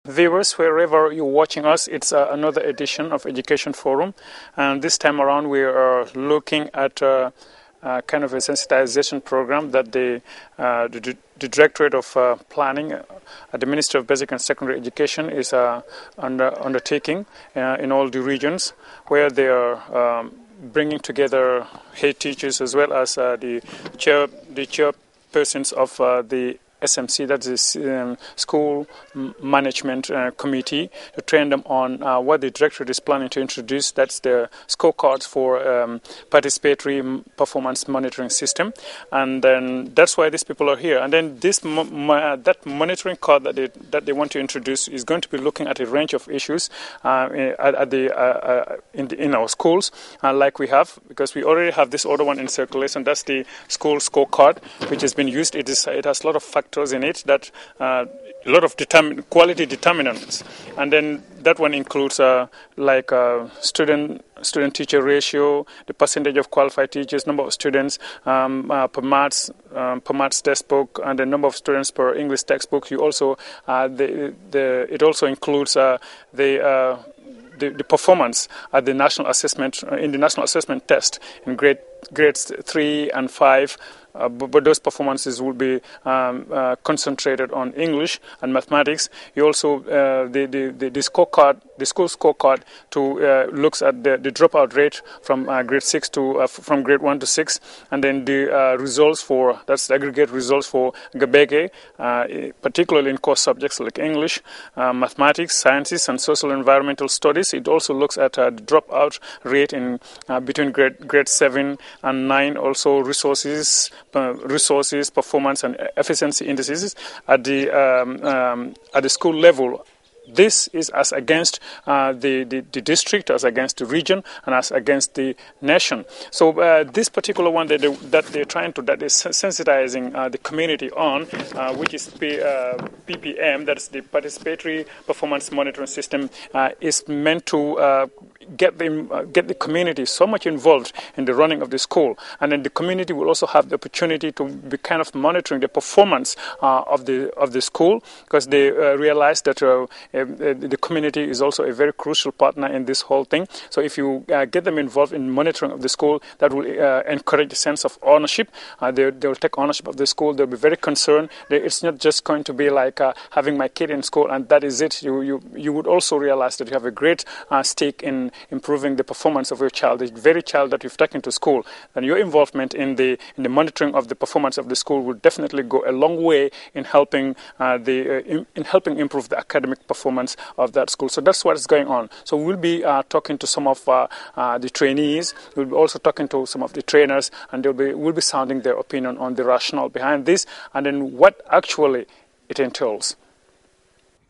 Viewers, wherever you're watching us, it's another edition of Education Forum, and this time around we are looking at kind of a sensitization program that the Directorate of Planning at the Ministry of Basic and Secondary Education is undertaking in all the regions, where they are bringing together head teachers as well as the chairpersons of the SMC, that is School Management Committee, to train them on what the Directorate is planning to introduce. That's the scorecards for participatory performance monitoring system, and then that's why these people are here. And then this that monitoring card that they want to introduce is going to be looking at a range of issues in our schools, like we have, because we already have this other one in circulation. That's the school scorecard, which has been used. It has a lot of factors in it, that a lot of quality determinants, and then that one includes like student-teacher ratio, the percentage of qualified teachers, number of students per maths textbook, and the number of students per English textbook. You also it also includes the performance at the national assessment in the national assessment test in grades 3 and 5. But those performances will be concentrated on English and mathematics. You also the scorecard, the school scorecard, looks at the dropout rate from grade 6 to from grade 1 to 6, and then the results that's the aggregate results for Gabege, particularly in core subjects like English, mathematics, sciences, and social environmental studies. It also looks at the dropout rate in between grade 7 and 9. Also resources, performance, and efficiency indices at the school level. This is as against the district, as against the region, and as against the nation. So this particular one that they're trying to, that is sensitizing the community on, which is PPM, that's the Participatory Performance Monitoring System, is meant to get the community so much involved in the running of the school, and then the community will also have the opportunity to be kind of monitoring the performance of the school, because they realize that the community is also a very crucial partner in this whole thing. So if you get them involved in monitoring of the school, that will encourage a sense of ownership. They will take ownership of the school. They'll be very concerned. It's not just going to be like having my kid in school and that is it. You would also realize that you have a great stake in improving the performance of your child, the very child that you've taken to school. And your involvement in the monitoring of the performance of the school will definitely go a long way in helping improve the academic performance of that school. So that's what is going on. So we'll be talking to some of the trainees. We'll be also talking to some of the trainers, and we'll be sounding their opinion on the rationale behind this, and then what actually it entails.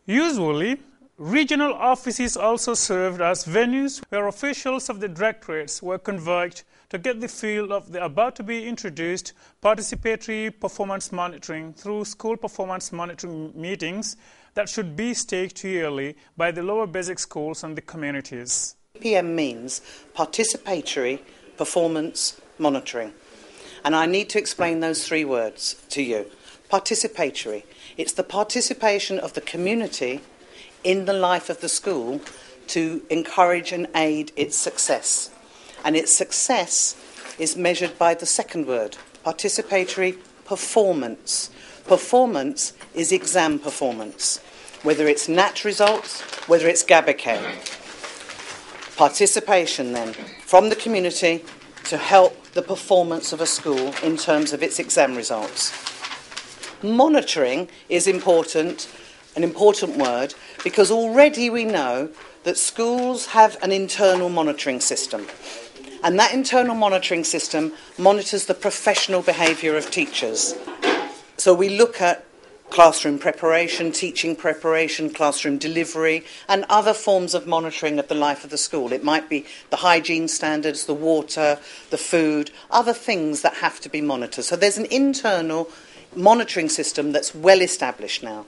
Usually, regional offices also served as venues where officials of the directorates were convoked to get the feel of the about-to-be introduced participatory performance monitoring through school performance monitoring meetings that should be staged yearly by the lower basic schools and the communities. PPM means participatory performance monitoring. And I need to explain those three words to you. Participatory. It's the participation of the community in the life of the school to encourage and aid its success. And its success is measured by the second word, participatory performance. Performance is exam performance, whether it's NAT results, whether it's GABAK. Participation then from the community to help the performance of a school in terms of its exam results. Monitoring is important, an important word, because already we know that schools have an internal monitoring system. And that internal monitoring system monitors the professional behaviour of teachers. So we look at classroom preparation, teaching preparation, classroom delivery, and other forms of monitoring of the life of the school. It might be the hygiene standards, the water, the food, other things that have to be monitored. So there's an internal monitoring system that's well established now.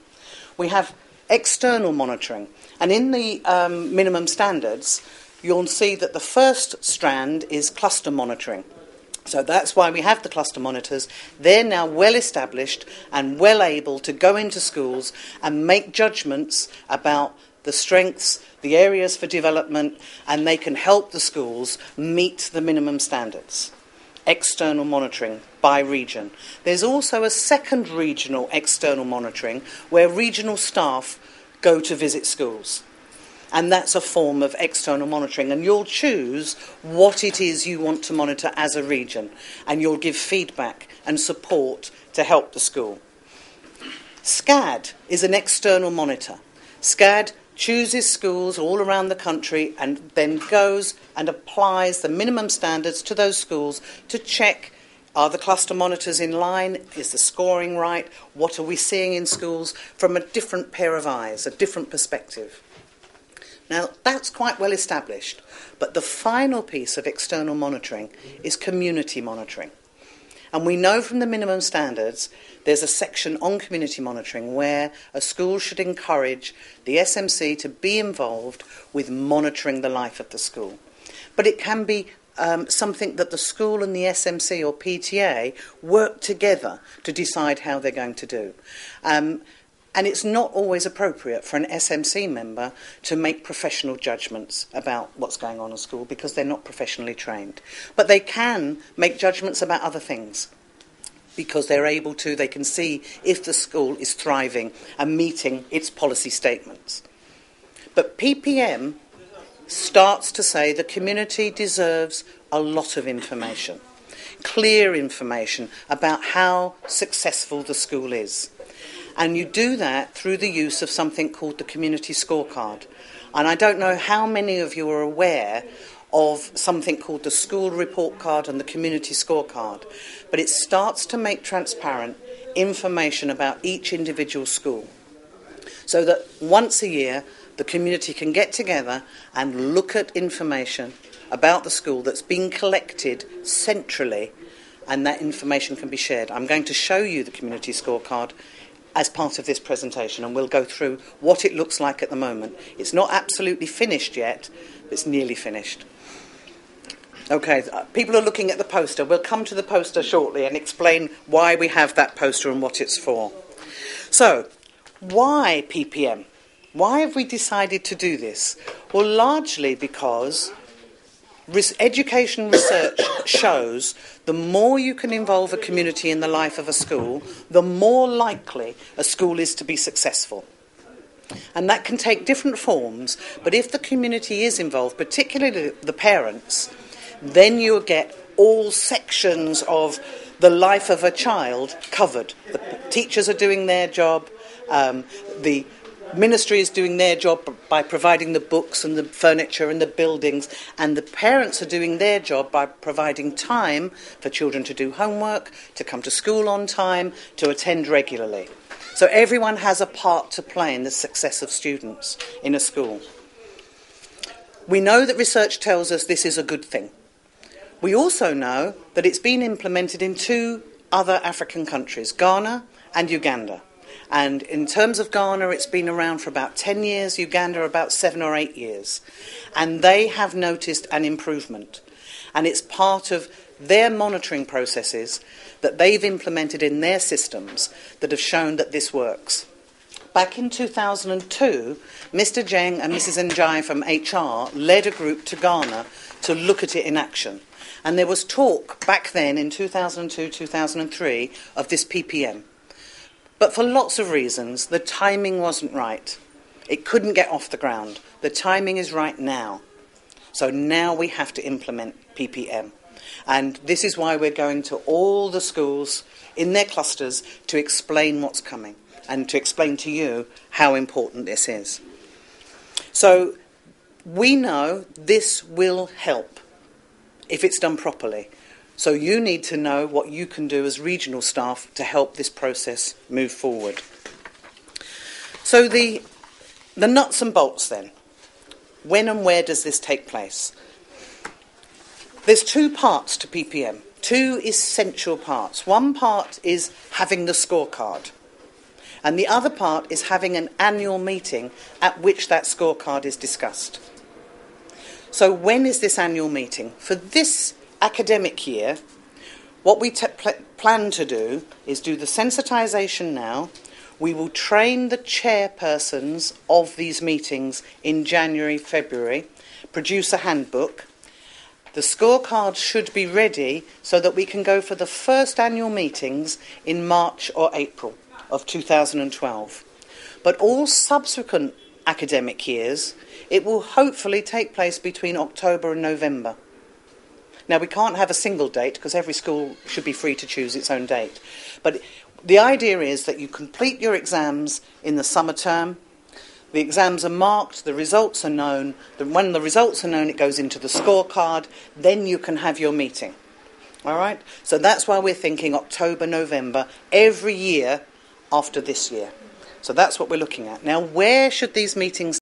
We have external monitoring, and in the minimum standards, you'll see that the first strand is cluster monitoring. So that's why we have the cluster monitors. They're now well established and well able to go into schools and make judgments about the strengths, the areas for development, and they can help the schools meet the minimum standards. External monitoring by region. There's also a second regional external monitoring where regional staff go to visit schools. And that's a form of external monitoring. And you'll choose what it is you want to monitor as a region. And you'll give feedback and support to help the school. SCAD is an external monitor. SCAD chooses schools all around the country and then goes and applies the minimum standards to those schools to check, are the cluster monitors in line? Is the scoring right? What are we seeing in schools from a different pair of eyes, a different perspective? Now, that's quite well established, but the final piece of external monitoring is community monitoring. And we know from the minimum standards there's a section on community monitoring where a school should encourage the SMC to be involved with monitoring the life of the school. But it can be something that the school and the SMC or PTA work together to decide how they're going to do. And it's not always appropriate for an SMC member to make professional judgments about what's going on in school because they're not professionally trained. But they can make judgments about other things because they're able to. They can see if the school is thriving and meeting its policy statements. But PPM starts to say the community deserves a lot of information, clear information about how successful the school is. And you do that through the use of something called the community scorecard. And I don't know how many of you are aware of something called the school report card and the community scorecard, but it starts to make transparent information about each individual school so that once a year the community can get together and look at information about the school that's been collected centrally, and that information can be shared. I'm going to show you the community scorecard as part of this presentation, and we'll go through what it looks like at the moment. It's not absolutely finished yet, but it's nearly finished. Okay, people are looking at the poster. We'll come to the poster shortly and explain why we have that poster and what it's for. So, why PPM? Why have we decided to do this? Well, largely because education research shows the more you can involve a community in the life of a school, the more likely a school is to be successful. And that can take different forms, but if the community is involved, particularly the parents, then you'll get all sections of the life of a child covered. The teachers are doing their job, the ministry is doing their job by providing the books and the furniture and the buildings, and the parents are doing their job by providing time for children to do homework, to come to school on time, to attend regularly. So everyone has a part to play in the success of students in a school. We know that research tells us this is a good thing. We also know that it's been implemented in 2 other African countries, Ghana and Uganda. And in terms of Ghana, it's been around for about 10 years, Uganda about 7 or 8 years. And they have noticed an improvement. And it's part of their monitoring processes that they've implemented in their systems that have shown that this works. Back in 2002, Mr. Jeng and Mrs. Njai from HR led a group to Ghana to look at it in action. And there was talk back then in 2002, 2003 of this PPM. But for lots of reasons, the timing wasn't right. It couldn't get off the ground. The timing is right now. So now we have to implement PPM. And this is why we're going to all the schools in their clusters to explain what's coming and to explain to you how important this is. So we know this will help if it's done properly. So you need to know what you can do as regional staff to help this process move forward. So the nuts and bolts then. When and where does this take place? There's 2 parts to PPM, 2 essential parts. One part is having the scorecard, and the other part is having an annual meeting at which that scorecard is discussed. So when is this annual meeting? For this academic year, What we plan to do is do the sensitisation now. We will train the chairpersons of these meetings in January, February, produce a handbook. The scorecards should be ready so that we can go for the first annual meetings in March or April of 2012. But all subsequent academic years, it will hopefully take place between October and November. Now, we can't have a single date because every school should be free to choose its own date. But the idea is that you complete your exams in the summer term. The exams are marked, the results are known. When the results are known, it goes into the scorecard. Then you can have your meeting. All right? So that's why we're thinking October, November, every year after this year. So that's what we're looking at. Now, where should these meetings